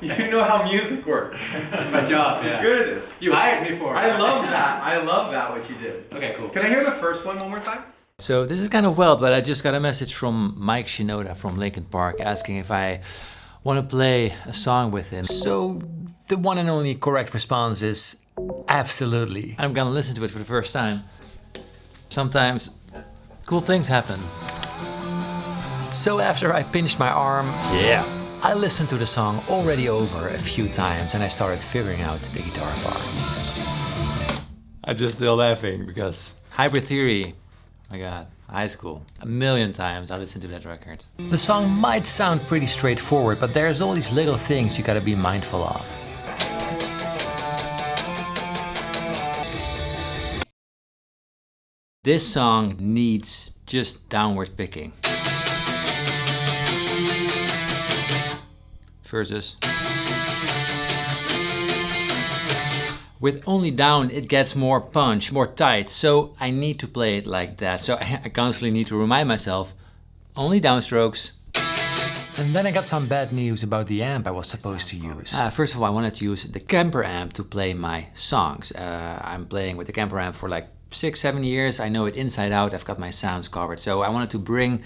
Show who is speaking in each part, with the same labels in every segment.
Speaker 1: You know how music works.
Speaker 2: It's my job, yeah.
Speaker 1: Good.
Speaker 2: You hired me for it.
Speaker 1: I love that. I love that, what you did.
Speaker 2: Okay, cool.
Speaker 1: Can I hear the first one more time?
Speaker 3: So this is kind of wild, but I just got a message from Mike Shinoda from Linkin Park asking if I want to play a song with him.
Speaker 4: So the one and only correct response is absolutely.
Speaker 3: I'm gonna listen to it for the first time. Sometimes cool things happen.
Speaker 4: So after I pinched my arm, I listened to the song already over a few times and I started figuring out the guitar parts.
Speaker 3: I'm just still laughing because Hybrid Theory, my god, high school. 1,000,000 times I listened to that record.
Speaker 4: The song might sound pretty straightforward, but there's all these little things you gotta be mindful of.
Speaker 3: This song needs just downward picking. Versus. With only down, it gets more punch, more tight, so I need to play it like that. So I constantly need to remind myself, only downstrokes.
Speaker 4: And then I got some bad news about the amp I was supposed to use.
Speaker 3: First of all, I wanted to use the Kemper amp to play my songs. I'm playing with the Kemper amp for like 6-7 years. I know it inside out, I've got my sounds covered. So I wanted to bring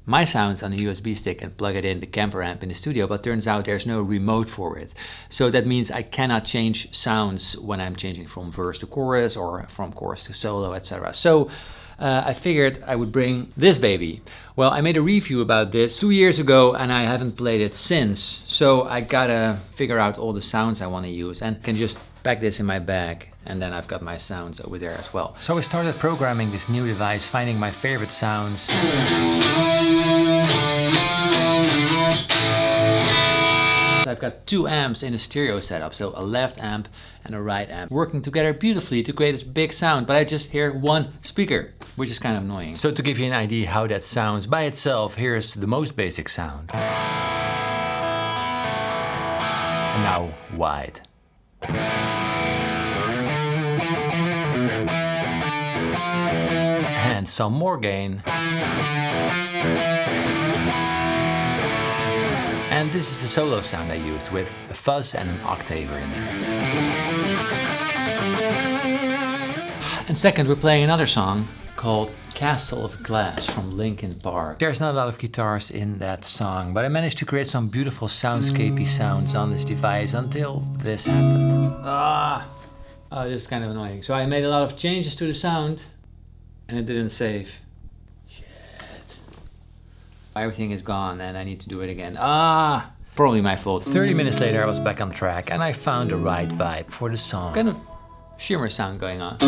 Speaker 3: my sounds on a USB stick and plug it in the Kemper amp in the studio, but turns out there's no remote for it. So that means I cannot change sounds when I'm changing from verse to chorus or from chorus to solo, etc. So I figured I would bring this baby. Well, I made a review about this 2 years ago and I haven't played it since. So I gotta figure out all the sounds I want to use and can just pack this in my bag and then I've got my sounds over there as well.
Speaker 4: So I started programming this new device, finding my favorite sounds.
Speaker 3: I've got 2 amps in a stereo setup, so a left amp and a right amp working together beautifully to create this big sound, but I just hear one speaker, which is kind of annoying.
Speaker 4: So to give you an idea how that sounds by itself, here's the most basic sound. And now wide. And some more gain. And this is the solo sound I used with a fuzz and an octaver in there.
Speaker 3: And second, we're playing another song called Castle of Glass from Linkin Park.
Speaker 4: There's not a lot of guitars in that song, but I managed to create some beautiful soundscapey sounds on this device until this happened.
Speaker 3: This is kind of annoying. So I made a lot of changes to the sound and it didn't save. Everything is gone and I need to do it again. Probably my fault.
Speaker 4: 30 minutes later I was back on track and I found the right vibe for the song.
Speaker 3: Kind of shimmer sound going on.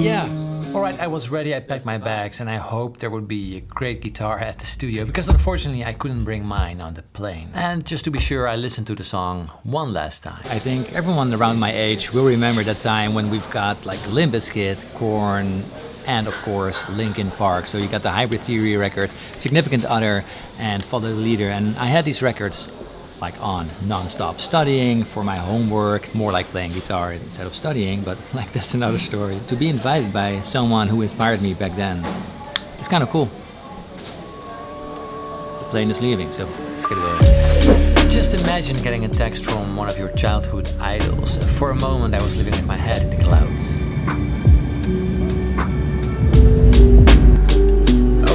Speaker 3: Yeah.
Speaker 4: Alright, I was ready, I packed my bags and I hoped there would be a great guitar at the studio because unfortunately I couldn't bring mine on the plane. And just to be sure, I listened to the song one last time.
Speaker 3: I think everyone around my age will remember that time when we've got like Limp Bizkit, Korn, and of course Linkin Park. So you got the Hybrid Theory record, Significant Other, and Follow the Leader. And I had these records like on non-stop studying for my homework, more like playing guitar instead of studying, but like that's another story. To be invited by someone who inspired me back then, it's kind of cool. The plane is leaving, so let's get away.
Speaker 4: Just imagine getting a text from one of your childhood idols. For a moment I was living with my head in the clouds.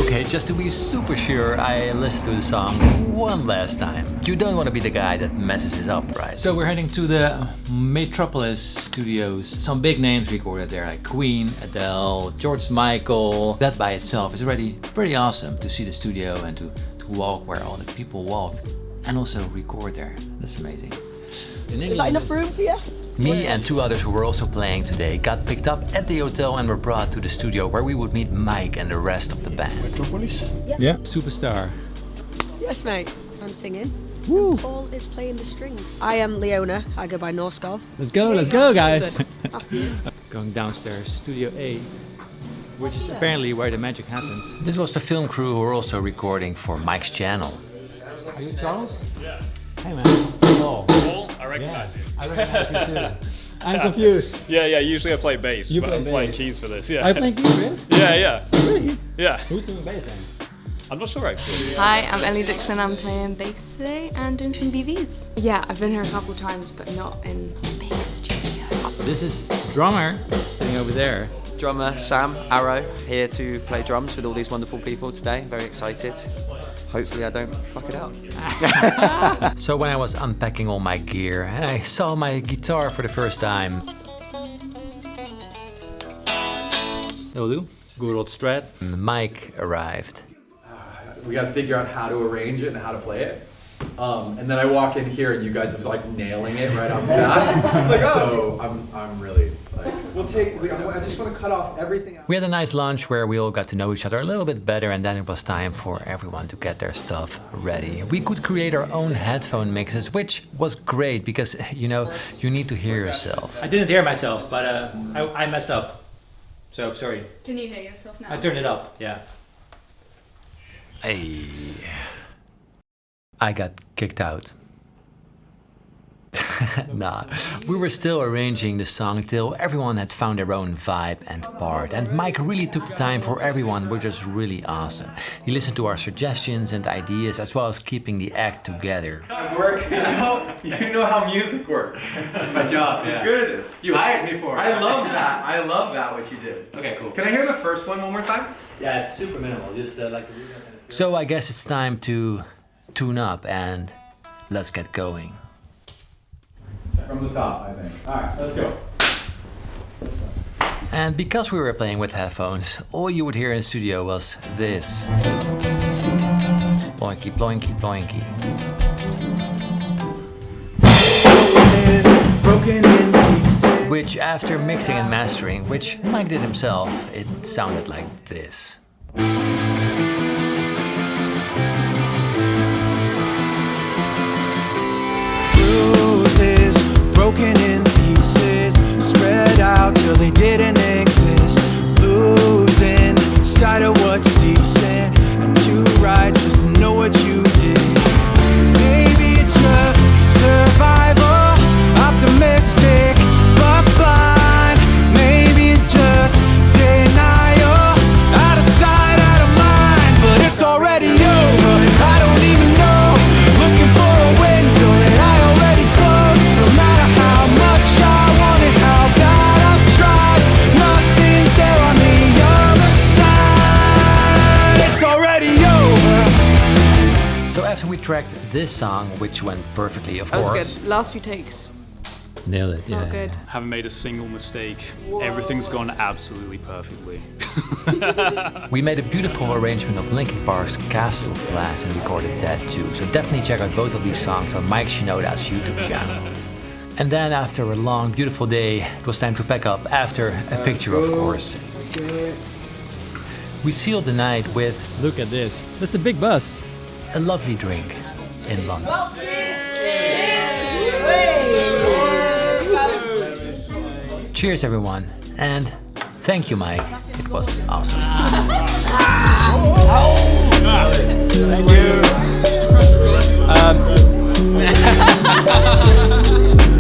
Speaker 4: Okay, just to be super sure, I listened to the song one last time. You don't want to be the guy that messes it up, right?
Speaker 3: So we're heading to the Metropolis Studios. Some big names recorded there, like Queen, Adele, George Michael. That by itself is already pretty awesome to see the studio and to walk where all the people walked and also record there. That's amazing.
Speaker 5: Is that enough room for you?
Speaker 4: Me and 2 others who were also playing today got picked up at the hotel and were brought to the studio where we would meet Mike and the rest of the band.
Speaker 6: Metropolis?
Speaker 3: Yeah, superstar.
Speaker 5: Yes, mate. I'm singing.
Speaker 3: Woo.
Speaker 5: Paul is playing the strings. I am Leona. I go by Norskov.
Speaker 3: Let's go guys.
Speaker 5: After you.
Speaker 3: Going downstairs, Studio A, which is apparently where the magic happens.
Speaker 4: This was the film crew who were also recording for Mike's channel.
Speaker 3: Are you Charles?
Speaker 6: Yeah.
Speaker 3: Hey man. Paul.
Speaker 6: Paul, I recognize you.
Speaker 3: I recognize you too. I'm confused.
Speaker 6: Yeah, usually I play bass,
Speaker 3: You
Speaker 6: but
Speaker 3: play
Speaker 6: I'm playing
Speaker 3: bass.
Speaker 6: keys for this, yeah.
Speaker 3: Are you playing keyboard?
Speaker 6: Yeah.
Speaker 3: Really?
Speaker 6: Yeah.
Speaker 3: Who's doing bass then?
Speaker 6: I'm not sure actually.
Speaker 7: Hi, I'm Ellie Dixon. I'm playing bass today and doing some BVs. Yeah, I've been here a couple times, but not in bass studio.
Speaker 3: This is drummer sitting over there.
Speaker 8: Drummer Sam Arrow here to play drums with all these wonderful people today. Very excited. Hopefully I don't fuck it up.
Speaker 4: So when I was unpacking all my gear and I saw my guitar for the first time,
Speaker 2: That'll do. Good old Strat.
Speaker 4: Mike arrived.
Speaker 1: We got to figure out how to arrange it and how to play it. And then I walk in here and you guys are like nailing it right off the bat. Like, so I'm really like. I just want to cut off everything.
Speaker 4: We had a nice lunch where we all got to know each other a little bit better, and then it was time for everyone to get their stuff ready. We could create our own headphone mixes, which was great because, you know, you need to hear yourself.
Speaker 2: I didn't hear myself, but I messed up. So sorry.
Speaker 7: Can you hear yourself now?
Speaker 2: I turned it up. Yeah.
Speaker 4: Hey. I got kicked out. Nah, we were still arranging the song till everyone had found their own vibe and part, and Mike really took the time for everyone, which was really awesome. He listened to our suggestions and ideas as well as keeping the act together.
Speaker 1: Work. You know how music works.
Speaker 2: That's my job. Yeah.
Speaker 1: Good it is.
Speaker 2: You hired me for it.
Speaker 1: I love that. I love that what you did.
Speaker 2: Okay, cool.
Speaker 1: Can I hear the first one more time?
Speaker 2: Yeah, it's super minimal. Just like.
Speaker 4: So I guess it's time to tune up and let's get going.
Speaker 1: From the top, I think. All right, let's go.
Speaker 4: And because we were playing with headphones, all you would hear in the studio was this. Ploinky, ploinky, ploinky. Which after mixing and mastering, which Mike did himself, it sounded like this.
Speaker 9: Broken in pieces, spread out till they didn't exist. Losing sight of what's decent and too righteous to know what you did. Maybe it's just survival, optimistic but blind. Maybe it's just denial, out of sight, out of mind. But it's already over, I don't even know. Looking for a window that I already closed. No matter how much I want it, how bad I've tried, nothing's there on the other side. It's already over.
Speaker 4: So after we tracked this song, which went perfectly, of
Speaker 7: That was
Speaker 4: course.
Speaker 7: good. Last few takes.
Speaker 3: Nailed it.
Speaker 7: Felt good.
Speaker 6: Haven't made a single mistake. Everything's gone absolutely perfectly.
Speaker 4: We made a beautiful arrangement of Linkin Park's Castle of Glass and recorded that too. So definitely check out both of these songs on Mike Shinoda's YouTube channel. And then after a long, beautiful day, it was time to pack up after a picture, of course. We sealed the night with
Speaker 3: Look at this. That's a big bus.
Speaker 4: a lovely drink in London. Cheers everyone, and thank you Mike, it was awesome.
Speaker 6: Thank you.